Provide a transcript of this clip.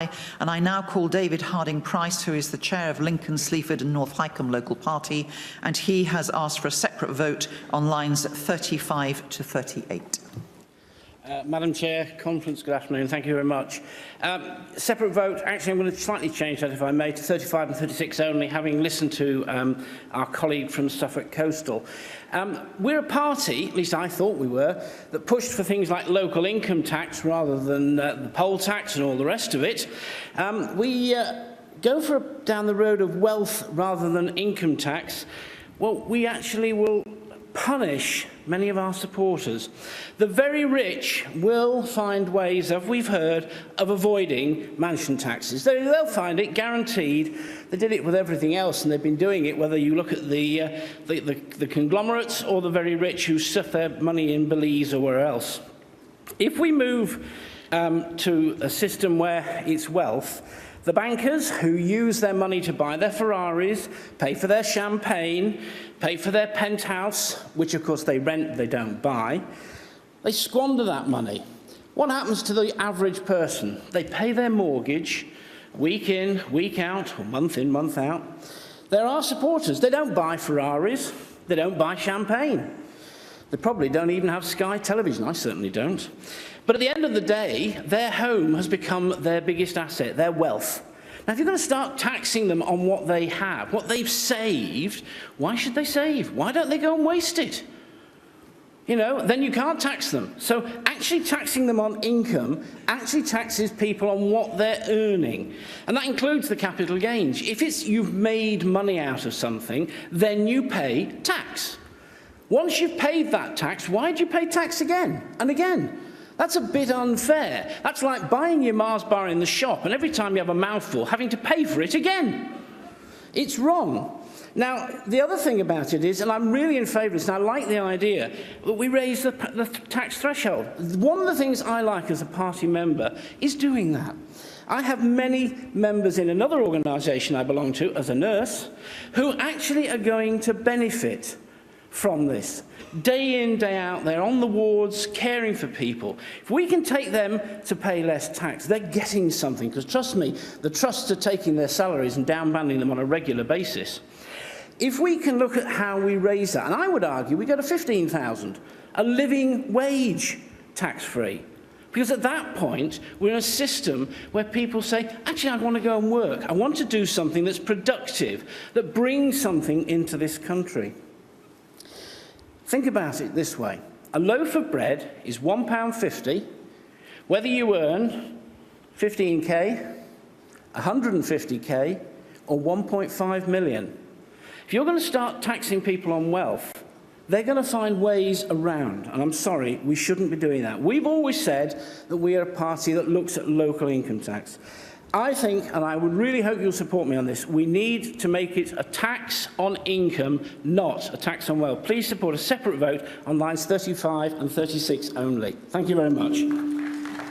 And I now call David Harding-Price, who is the chair of Lincoln, Sleaford and North Hykeham local party, and he has asked for a separate vote on lines 35 to 38. Madam Chair, Conference, good afternoon. Thank you very much. Separate vote. Actually, I'm going to slightly change that, if I may, to 35 and 36 only, having listened to our colleague from Suffolk Coastal. We're a party, at least I thought we were, that pushed for things like local income tax rather than the poll tax and all the rest of it. We go down the road of wealth rather than income tax. Well, we actually will punish many of our supporters. The very rich will find ways, as we've heard, of avoiding mansion taxes. They'll find it guaranteed. They did it with everything else, and they've been doing it, whether you look at the conglomerates or the very rich who stuff their money in Belize or where else. If we move to a system where it's wealth, the bankers who use their money to buy their Ferraris, pay for their champagne, pay for their penthouse, which of course they rent, they don't buy, they squander that money. What happens to the average person? They pay their mortgage week in, week out, or month in, month out. There are supporters. They don't buy Ferraris, they don't buy champagne. They probably don't even have Sky television. I certainly don't. But at the end of the day, their home has become their biggest asset, their wealth. Now, if you're going to start taxing them on what they have, what they've saved, why should they save? Why don't they go and waste it? You know, then you can't tax them. So actually taxing them on income actually taxes people on what they're earning. And that includes the capital gains. If you've made money out of something, then you pay tax. Once you've paid that tax, why do you pay tax again and again? That's a bit unfair. That's like buying your Mars bar in the shop and every time you have a mouthful, having to pay for it again. It's wrong. Now, the other thing about it is, and I'm really in favour of this, and I like the idea, that we raise the tax threshold. One of the things I like as a party member is doing that. I have many members in another organisation I belong to as a nurse who actually are going to benefit from this. Day in, day out, they're on the wards, caring for people. If we can take them to pay less tax, they're getting something, because trust me, the trusts are taking their salaries and downbanding them on a regular basis. If we can look at how we raise that, and I would argue we go to 15,000, a living wage tax-free. Because at that point, we're in a system where people say, actually, I want to go and work. I want to do something that's productive, that brings something into this country. Think about it this way. A loaf of bread is £1.50, whether you earn 15k, 150k, or 1.5 million. If you're going to start taxing people on wealth, they're going to find ways around. And I'm sorry, we shouldn't be doing that. We've always said that we are a party that looks at local income tax. I think, and I would really hope you'll support me on this, we need to make it a tax on income, not a tax on wealth. Please support a separate vote on lines 35 and 36 only. Thank you very much.